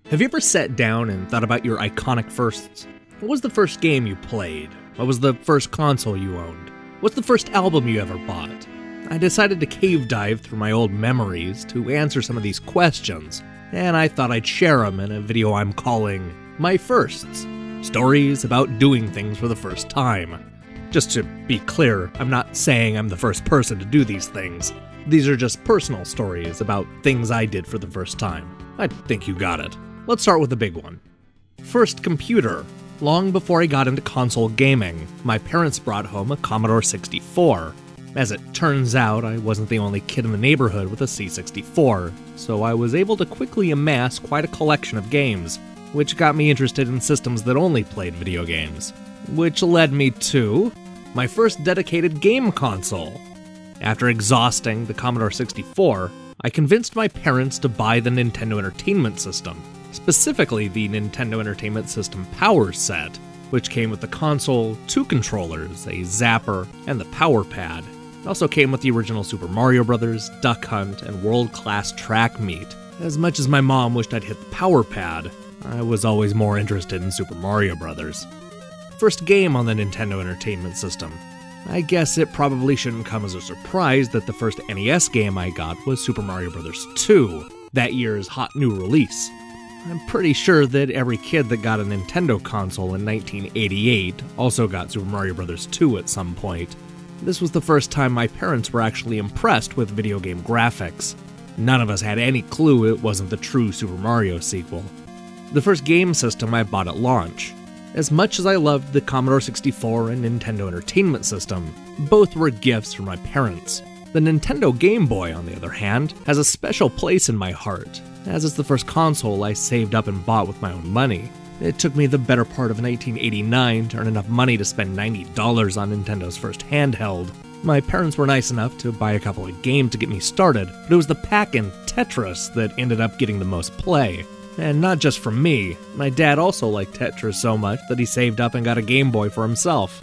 Have you ever sat down and thought about your iconic firsts? What was the first game you played? What was the first console you owned? What's the first album you ever bought? I decided to cave dive through my old memories to answer some of these questions, and I thought I'd share them in a video I'm calling My Firsts. Stories about doing things for the first time. Just to be clear, I'm not saying I'm the first person to do these things. These are just personal stories about things I did for the first time. I think you got it. Let's start with the big one. First computer. Long before I got into console gaming, my parents brought home a Commodore 64. As it turns out, I wasn't the only kid in the neighborhood with a C64, so I was able to quickly amass quite a collection of games, which got me interested in systems that only played video games. Which led me to my first dedicated game console. After exhausting the Commodore 64, I convinced my parents to buy the Nintendo Entertainment System, specifically the Nintendo Entertainment System Power Set, which came with the console, 2 controllers, a zapper, and the power pad. It also came with the original Super Mario Bros., Duck Hunt, and World Class Track Meet. As much as my mom wished I'd hit the power pad, I was always more interested in Super Mario Bros. First game on the Nintendo Entertainment System. I guess it probably shouldn't come as a surprise that the first NES game I got was Super Mario Bros. 2, that year's hot new release. I'm pretty sure that every kid that got a Nintendo console in 1988 also got Super Mario Bros. 2 at some point. This was the first time my parents were actually impressed with video game graphics. None of us had any clue it wasn't the true Super Mario sequel. The first game system I bought at launch. As much as I loved the Commodore 64 and Nintendo Entertainment System, both were gifts from my parents. The Nintendo Game Boy, on the other hand, has a special place in my heart, as it's the first console I saved up and bought with my own money. It took me the better part of 1989 to earn enough money to spend $90 on Nintendo's first handheld. My parents were nice enough to buy a couple of games to get me started, but it was the Pac-Man Tetris that ended up getting the most play. And not just from me, my dad also liked Tetris so much that he saved up and got a Game Boy for himself.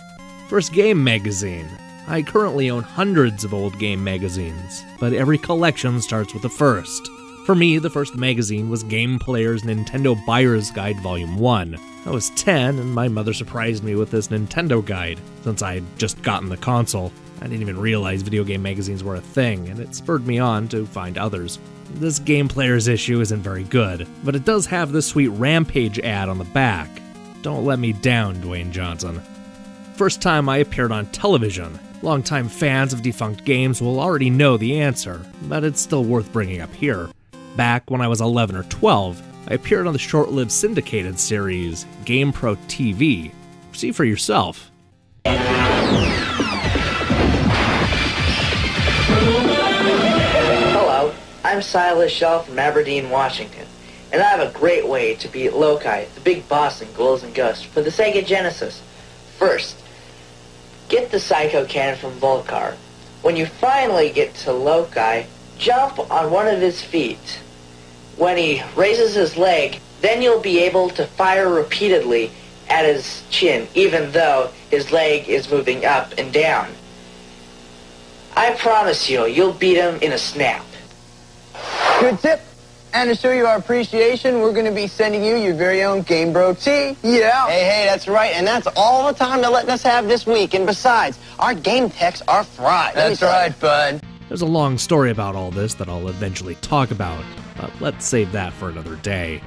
First game magazine. I currently own hundreds of old game magazines, but every collection starts with a first. For me, the first magazine was Game Player's Nintendo Buyer's Guide Volume 1. I was 10, and my mother surprised me with this Nintendo guide, since I had just gotten the console. I didn't even realize video game magazines were a thing, and it spurred me on to find others. This Game Player's issue isn't very good, but it does have this sweet Rampage ad on the back. Don't let me down, Dwayne Johnson. First time I appeared on television. Longtime fans of defunct games will already know the answer, but it's still worth bringing up here. Back when I was 11 or 12, I appeared on the short-lived syndicated series GamePro TV. See for yourself. Hello, I'm Silas Shaw from Aberdeen, Washington, and I have a great way to beat Loki, the big boss in Ghouls and Ghosts, for the Sega Genesis. First, get the Psycho Cannon from Volcar. When you finally get to Loki, jump on one of his feet. When he raises his leg, then you'll be able to fire repeatedly at his chin, even though his leg is moving up and down. I promise you, you'll beat him in a snap. Good tip. And to show you our appreciation, we're going to be sending you your very own GameBro tee. Yeah. Hey, that's right. And that's all the time they're letting us have this week. And besides, our game techs are fried. That's right, bud. There's a long story about all this that I'll eventually talk about, but let's save that for another day.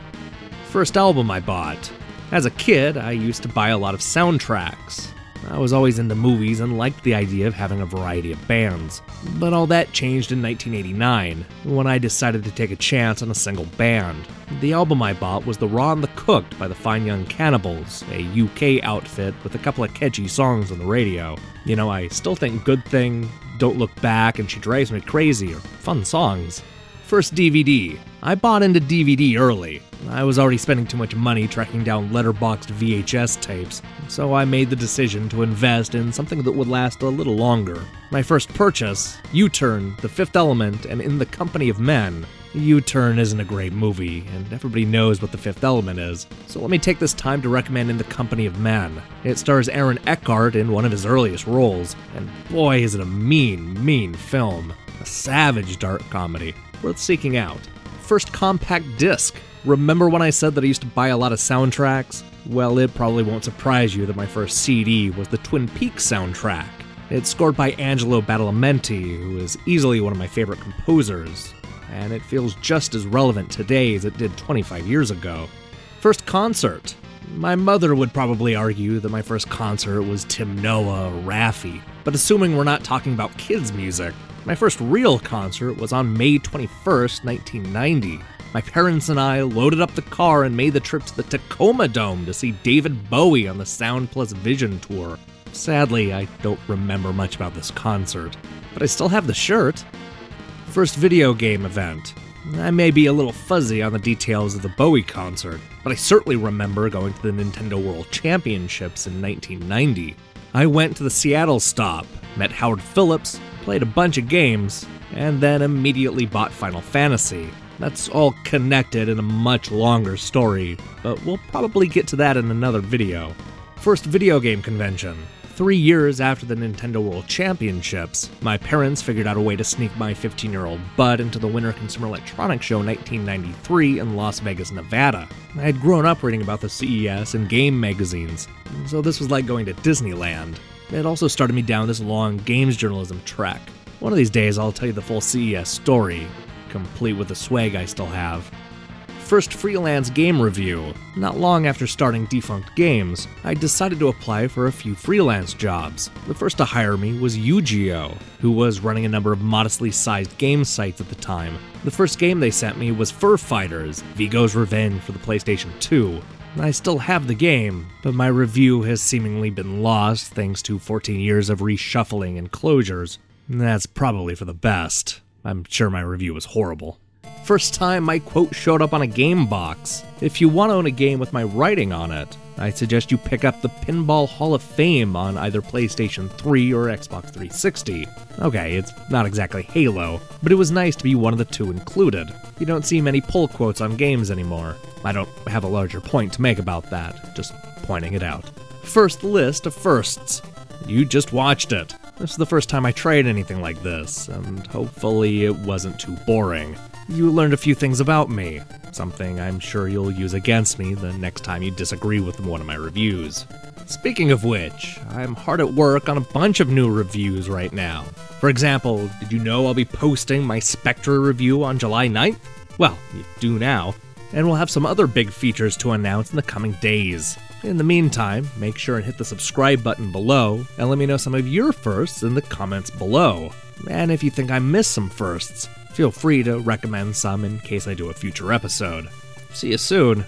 First album I bought. As a kid, I used to buy a lot of soundtracks. I was always into movies and liked the idea of having a variety of bands. But all that changed in 1989, when I decided to take a chance on a single band. The album I bought was The Raw and the Cooked by the Fine Young Cannibals, a UK outfit with a couple of catchy songs on the radio. You know, I still think Good Thing, Don't Look Back, and She Drives Me Crazy are fun songs. First DVD. I bought into DVD early. I was already spending too much money tracking down letterboxed VHS tapes, so I made the decision to invest in something that would last a little longer. My first purchase, U-Turn, The Fifth Element, and In the Company of Men. U-Turn isn't a great movie, and everybody knows what The Fifth Element is, so let me take this time to recommend In the Company of Men. It stars Aaron Eckhart in one of his earliest roles, and boy is it a mean film. A savage dark comedy, worth seeking out. First compact disc. Remember when I said that I used to buy a lot of soundtracks? Well, it probably won't surprise you that my first CD was the Twin Peaks soundtrack. It's scored by Angelo Badalamenti, who is easily one of my favorite composers, and it feels just as relevant today as it did 25 years ago. First concert. My mother would probably argue that my first concert was Tim Noah or Raffi, but assuming we're not talking about kids' music, my first real concert was on May 21st, 1990. My parents and I loaded up the car and made the trip to the Tacoma Dome to see David Bowie on the Sound Plus Vision tour. Sadly, I don't remember much about this concert, but I still have the shirt. First video game event. I may be a little fuzzy on the details of the Bowie concert, but I certainly remember going to the Nintendo World Championships in 1990. I went to the Seattle stop, met Howard Phillips, played a bunch of games, and then immediately bought Final Fantasy. That's all connected in a much longer story, but we'll probably get to that in another video. First video game convention. 3 years after the Nintendo World Championships, my parents figured out a way to sneak my 15-year-old butt into the Winter Consumer Electronics Show 1993 in Las Vegas, Nevada. I had grown up reading about the CES and game magazines, so this was like going to Disneyland. It also started me down this long games journalism trek. One of these days I'll tell you the full CES story, complete with the swag I still have. First freelance game review. Not long after starting Defunct Games, I decided to apply for a few freelance jobs. The first to hire me was Yu-Gi-Oh!, who was running a number of modestly sized game sites at the time. The first game they sent me was Fur Fighters, Vigo's Revenge for the PlayStation 2. I still have the game, but my review has seemingly been lost thanks to 14 years of reshuffling and closures. That's probably for the best. I'm sure my review was horrible. First time my quote showed up on a game box. If you want to own a game with my writing on it, I suggest you pick up the Pinball Hall of Fame on either PlayStation 3 or Xbox 360. Okay, it's not exactly Halo, but it was nice to be one of the two included. You don't see many pull quotes on games anymore. I don't have a larger point to make about that, just pointing it out. First list of firsts. You just watched it. This is the first time I tried anything like this, and hopefully it wasn't too boring. You learned a few things about me, something I'm sure you'll use against me the next time you disagree with one of my reviews. Speaking of which, I'm hard at work on a bunch of new reviews right now. For example, did you know I'll be posting my Spectre review on July 9th? Well, you do now, and we'll have some other big features to announce in the coming days. In the meantime, make sure and hit the subscribe button below, and let me know some of your firsts in the comments below. And if you think I missed some firsts, feel free to recommend some in case I do a future episode. See you soon.